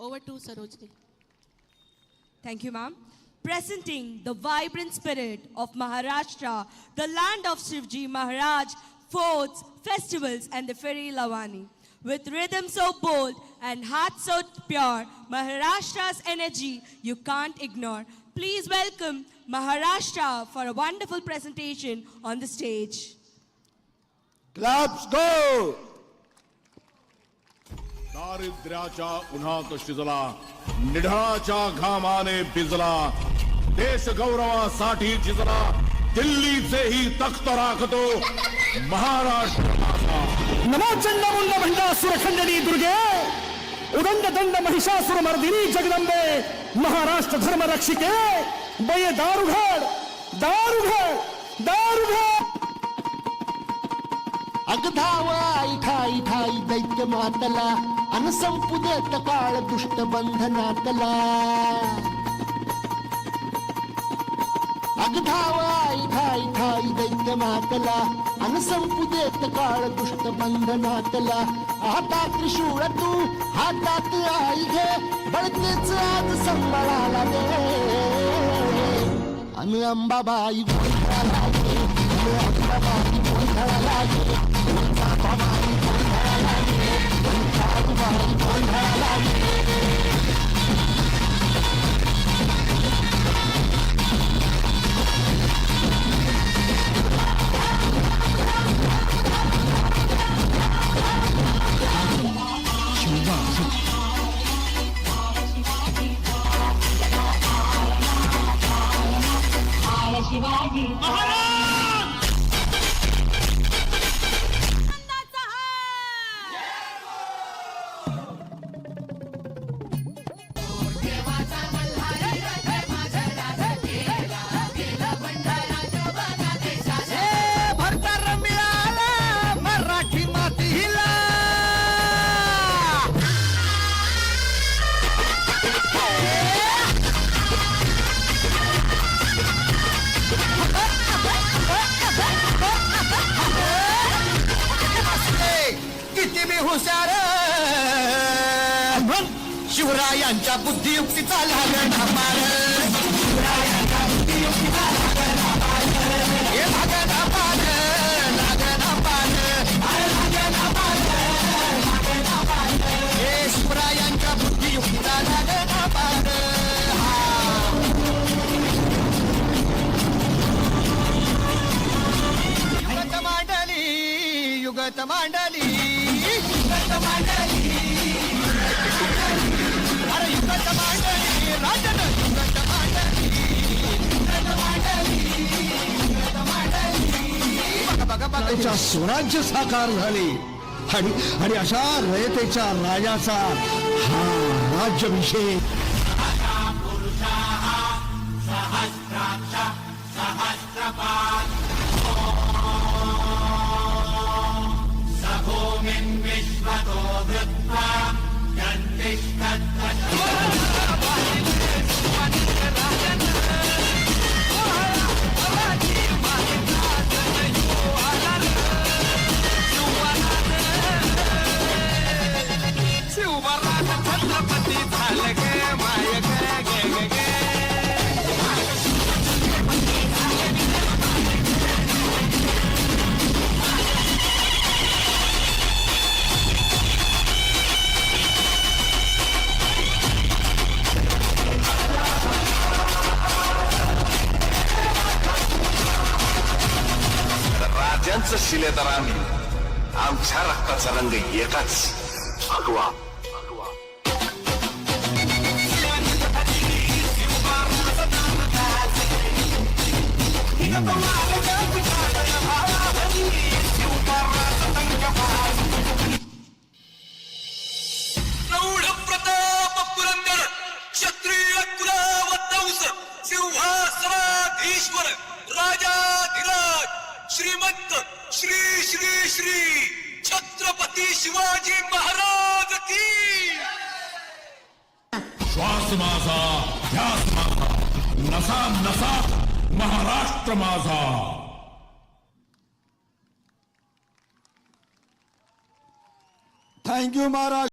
Over to Sarojini. Thank you, ma'am. Presenting the vibrant spirit of Maharashtra, the land of Shivji Maharaj, forts, festivals, and the fairy Lavani. With rhythm so bold and heart so pure, Maharashtra's energy you can't ignore. Please welcome Maharashtra for a wonderful presentation on the stage. Claps go! दारिद्र्याच्या उन्हात शिजला, निढळाच्या घामाने भिजला, देश गौरवासाठी झिजला, दिल्लीचेही तख्त राखतो महाराष्ट्र माझा. नमो चंडमुंड भंडासुर खंडनी दुर्गे, उदंड दंड महिषासुर मर्दिनी जगदंबे, महाराष्ट्र धर्म रक्षिके, बये दारुघड दारुघड दारुघड. अगधाव आई ठाई ठाई दैत्य मातला, अनसंपू देत काळ दुष्ट बंधनातला. अगधाव आई ठाई ठाई दैत्य मातला, अनसंपू देत काळ दुष्ट बंधनातला. हातात त्रिशूळ तू हातात आई घे, बळतेच आज संबळाला दे. अन अंबाबाई गोंधळाला गे, अंबाबाई गोंधळाला गे, अंबाबाई गोंधळाला गे, अंबाबाई गोंधळाला गे. शिवाजी हुशार शिवरायांच्या बुद्धियुक्तीचा लागणा पार. शिवरायांच्या बुद्धियुक्तीचा लागणा पार. हे लागणा पार लागणा पार लागणा पार लागणा पार. हे शिवरायांच्या बुद्धियुक्तीचा लागणा पार. युगत मांडली युगत मांडली युगत मांडली अरे युगत मांडली राजन युगत मांडली युगत मांडली युगत मांडली. बघा बघा त्याच्या स्वराज्य साकार झाले आणि अशा रयतेच्या राजाचा हा राज्याभिषेक. राज्यांचं शिलेदार आम्ही, आमच्या रक्ताचा रंग एकाच भगवा. प्रौढ प्रताप पुरंदर क्षत्रिय कुलावतंस सिंहासनाधीश्वर राजाधिराज श्रीमंत श्री श्री श्री छत्रपती शिवाजी महाराज की. श्वास माझा, ध्यास माझा, नसा नसा महाराष्ट्र माझा. थँक्यू महाराज.